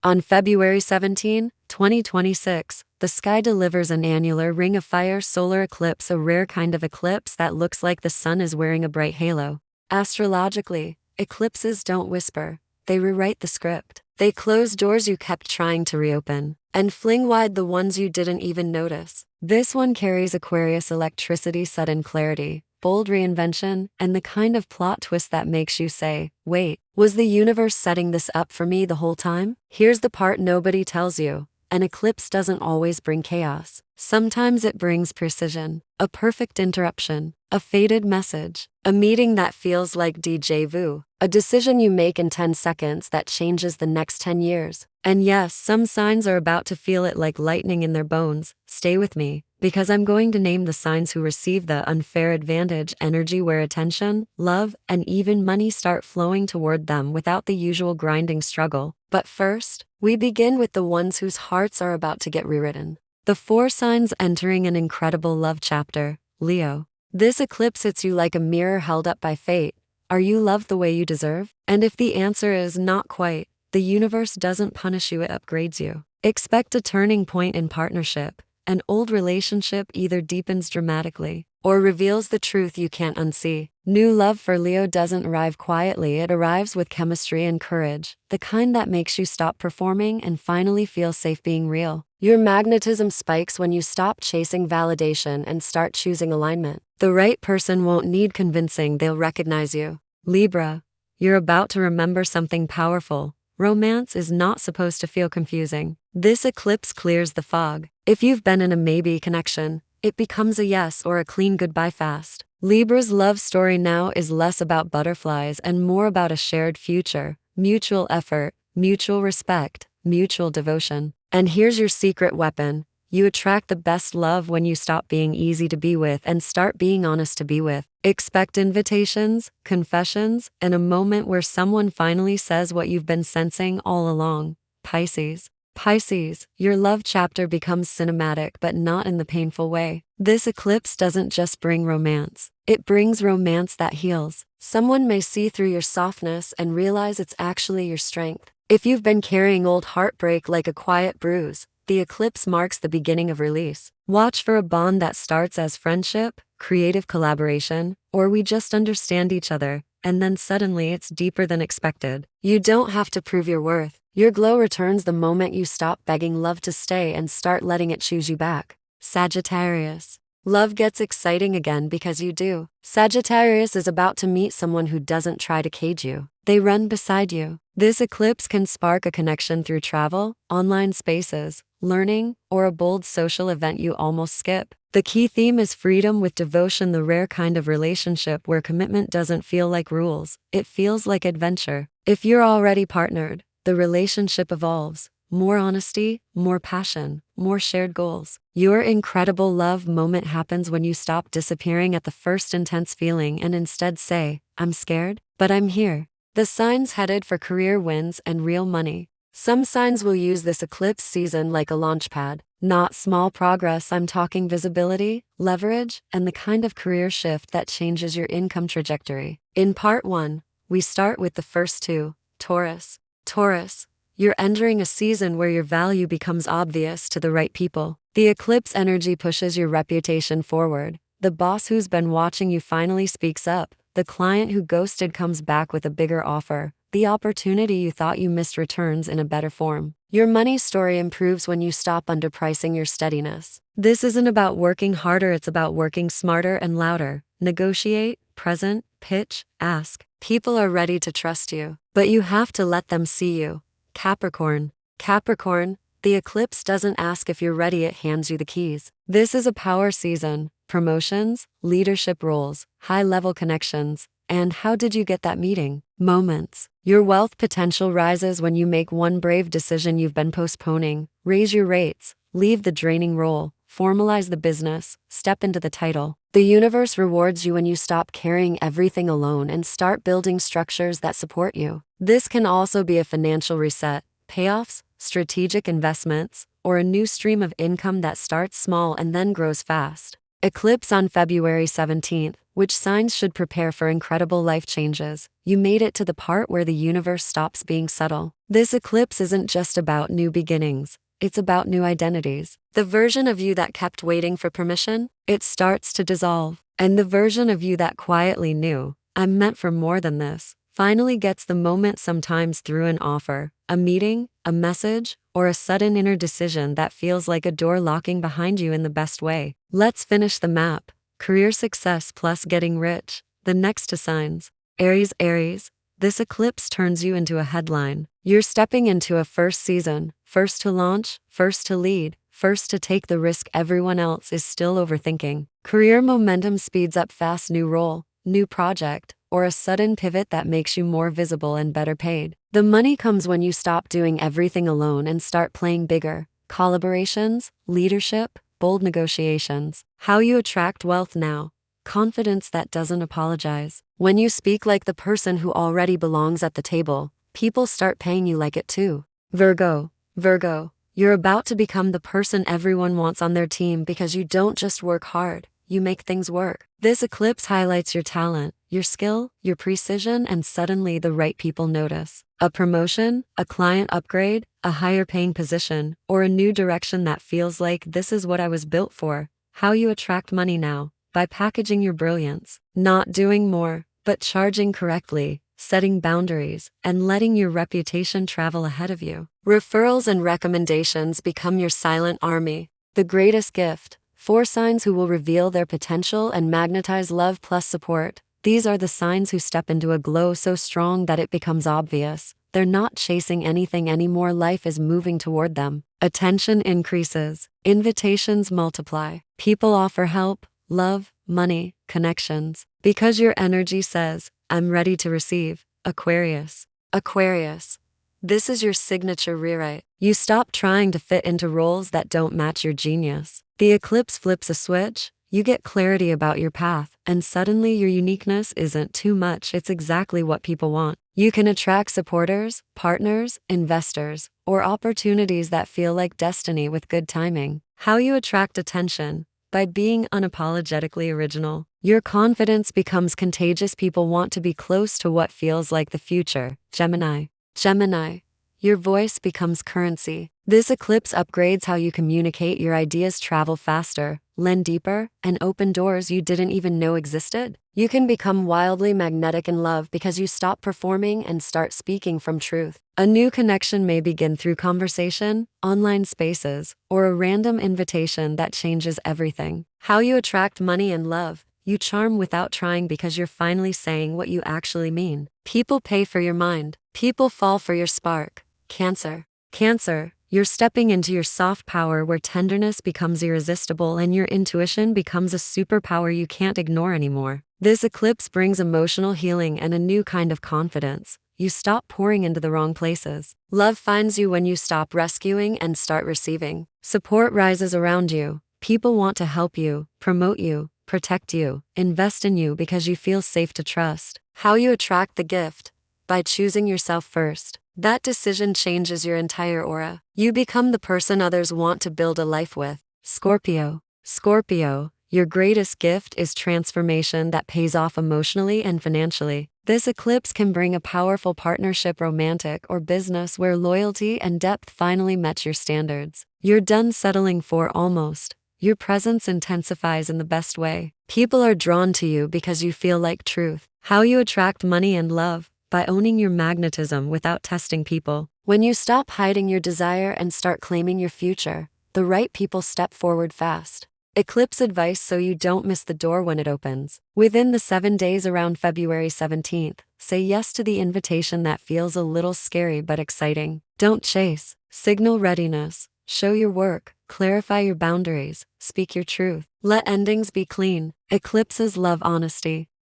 On February 17, 2026, the sky delivers an annular ring of fire solar eclipse, a rare kind of eclipse that looks like the sun is wearing a bright halo. Astrologically, eclipses don't whisper, they rewrite the script. They close doors you kept trying to reopen, and fling wide the ones you didn't even notice. This one carries Aquarius electricity, sudden clarity, bold reinvention, and the kind of plot twist that makes you say, wait, was the universe setting this up for me the whole time? Here's the part nobody tells you. An eclipse doesn't always bring chaos. Sometimes it brings precision, a perfect interruption, a faded message, a meeting that feels like déjà vu, a decision you make in 10 seconds that changes the next 10 years. And yes, some signs are about to feel it like lightning in their bones. Stay with me, because I'm going to name the signs who receive the unfair advantage energy, where attention, love, and even money start flowing toward them without the usual grinding struggle. But first, we begin with the ones whose hearts are about to get rewritten. The 4 signs entering an incredible love chapter. Leo. This eclipse hits you like a mirror held up by fate. Are you loved the way you deserve? And if the answer is not quite, the universe doesn't punish you, it upgrades you. Expect a turning point in partnership. An old relationship either deepens dramatically or reveals the truth you can't unsee. New love for Leo doesn't arrive quietly, it arrives with chemistry and courage, the kind that makes you stop performing and finally feel safe being real. Your magnetism spikes when you stop chasing validation and start choosing alignment. The right person won't need convincing, they'll recognize you. Libra. You're about to remember something powerful. Romance is not supposed to feel confusing. This eclipse clears the fog. If you've been in a maybe connection, it becomes a yes or a clean goodbye fast. Libra's love story now is less about butterflies and more about a shared future, mutual effort, mutual respect, mutual devotion. And here's your secret weapon. You attract the best love when you stop being easy to be with and start being honest to be with. Expect invitations, confessions, and a moment where someone finally says what you've been sensing all along. Pisces. Pisces, your love chapter becomes cinematic, but not in the painful way. This eclipse doesn't just bring romance. It brings romance that heals. Someone may see through your softness and realize it's actually your strength. If you've been carrying old heartbreak like a quiet bruise, the eclipse marks the beginning of release. Watch for a bond that starts as friendship, creative collaboration, or we just understand each other, and then suddenly it's deeper than expected. You don't have to prove your worth. Your glow returns the moment you stop begging love to stay and start letting it choose you back. Sagittarius. Love gets exciting again because you do. Sagittarius is about to meet someone who doesn't try to cage you. They run beside you. This eclipse can spark a connection through travel, online spaces, learning, or a bold social event you almost skip. The key theme is freedom with devotion, the rare kind of relationship where commitment doesn't feel like rules, it feels like adventure. If you're already partnered, the relationship evolves. More honesty, more passion, more shared goals. Your incredible love moment happens when you stop disappearing at the first intense feeling and instead say, I'm scared, but I'm here. The signs headed for career wins and real money. Some signs will use this eclipse season like a launchpad. Not small progress, I'm talking visibility, leverage, and the kind of career shift that changes your income trajectory. In part 1, we start with the first 2, Taurus. Taurus, you're entering a season where your value becomes obvious to the right people. The eclipse energy pushes your reputation forward. The boss who's been watching you finally speaks up. The client who ghosted comes back with a bigger offer. The opportunity you thought you missed returns in a better form. Your money story improves when you stop underpricing your steadiness. This isn't about working harder, it's about working smarter and louder. Negotiate, present, pitch, ask. People are ready to trust you, but you have to let them see you. Capricorn. Capricorn, the eclipse doesn't ask if you're ready, it hands you the keys. This is a power season. Promotions, leadership roles, high-level connections, and how did you get that meeting? Moments. Your wealth potential rises when you make one brave decision you've been postponing. Raise your rates, leave the draining role, formalize the business, step into the title. The universe rewards you when you stop carrying everything alone and start building structures that support you. This can also be a financial reset, payoffs, strategic investments, or a new stream of income that starts small and then grows fast. Eclipse on February 17th. which signs should prepare for incredible life changes. You made it to the part where the universe stops being subtle. This eclipse isn't just about new beginnings. It's about new identities. The version of you that kept waiting for permission, it starts to dissolve. And the version of you that quietly knew, I'm meant for more than this, finally gets the moment, sometimes through an offer, a meeting, a message, or a sudden inner decision that feels like a door locking behind you in the best way. Let's finish the map. Career success plus getting rich. The next two signs. Aries. This eclipse turns you into a headline. You're stepping into a first season, first to launch, first to lead, first to take the risk everyone else is still overthinking. Career momentum speeds up fast, new role, new project, or a sudden pivot that makes you more visible and better paid. The money comes when you stop doing everything alone and start playing bigger. Collaborations, leadership, bold negotiations. How you attract wealth now. Confidence that doesn't apologize. When you speak like the person who already belongs at the table, people start paying you like it too. Virgo, you're about to become the person everyone wants on their team because you don't just work hard, you make things work. This eclipse highlights your talent, your skill, your precision, and suddenly the right people notice. A promotion, a client upgrade, a higher paying position, or a new direction that feels like this is what I was built for. How you attract money now. By packaging your brilliance, not doing more, but charging correctly, setting boundaries, and letting your reputation travel ahead of you. Referrals and recommendations become your silent army. The greatest gift. 4 signs who will reveal their potential and magnetize love plus support. These are the signs who step into a glow so strong that it becomes obvious. They're not chasing anything anymore, life is moving toward them. Attention increases. Invitations multiply. People offer help, love, money, connections. Because your energy says, I'm ready to receive. Aquarius. This is your signature rewrite. You stop trying to fit into roles that don't match your genius. The eclipse flips a switch. You get clarity about your path, and suddenly your uniqueness isn't too much, it's exactly what people want. You can attract supporters, partners, investors, or opportunities that feel like destiny with good timing. How you attract attention. By being unapologetically original. Your confidence becomes contagious. People want to be close to what feels like the future. Gemini, your voice becomes currency. This eclipse upgrades how you communicate. Your ideas travel faster, lend deeper, and open doors you didn't even know existed. You can become wildly magnetic in love because you stop performing and start speaking from truth. A new connection may begin through conversation, online spaces, or a random invitation that changes everything. How you attract money and love. You charm without trying because you're finally saying what you actually mean. People pay for your mind. People fall for your spark. Cancer, you're stepping into your soft power where tenderness becomes irresistible and your intuition becomes a superpower you can't ignore anymore. This eclipse brings emotional healing and a new kind of confidence. You stop pouring into the wrong places. Love finds you when you stop rescuing and start receiving. Support rises around you. People want to help you, promote you, protect you, invest in you because you feel safe to trust. How you attract the gift. By choosing yourself first. That decision changes your entire aura. You become the person others want to build a life with. Scorpio, your greatest gift is transformation that pays off emotionally and financially. This eclipse can bring a powerful partnership, romantic or business, where loyalty and depth finally met your standards. You're done settling for almost. Your presence intensifies in the best way. People are drawn to you because you feel like truth. How you attract money and love. By owning your magnetism without testing people. When you stop hiding your desire and start claiming your future, the right people step forward fast. Eclipse advice so you don't miss the door when it opens. Within the 7 days around February 17th, say yes to the invitation that feels a little scary but exciting. Don't chase. Signal readiness. Show your work. Clarify your boundaries. Speak your truth. Let endings be clean. Eclipses love honesty.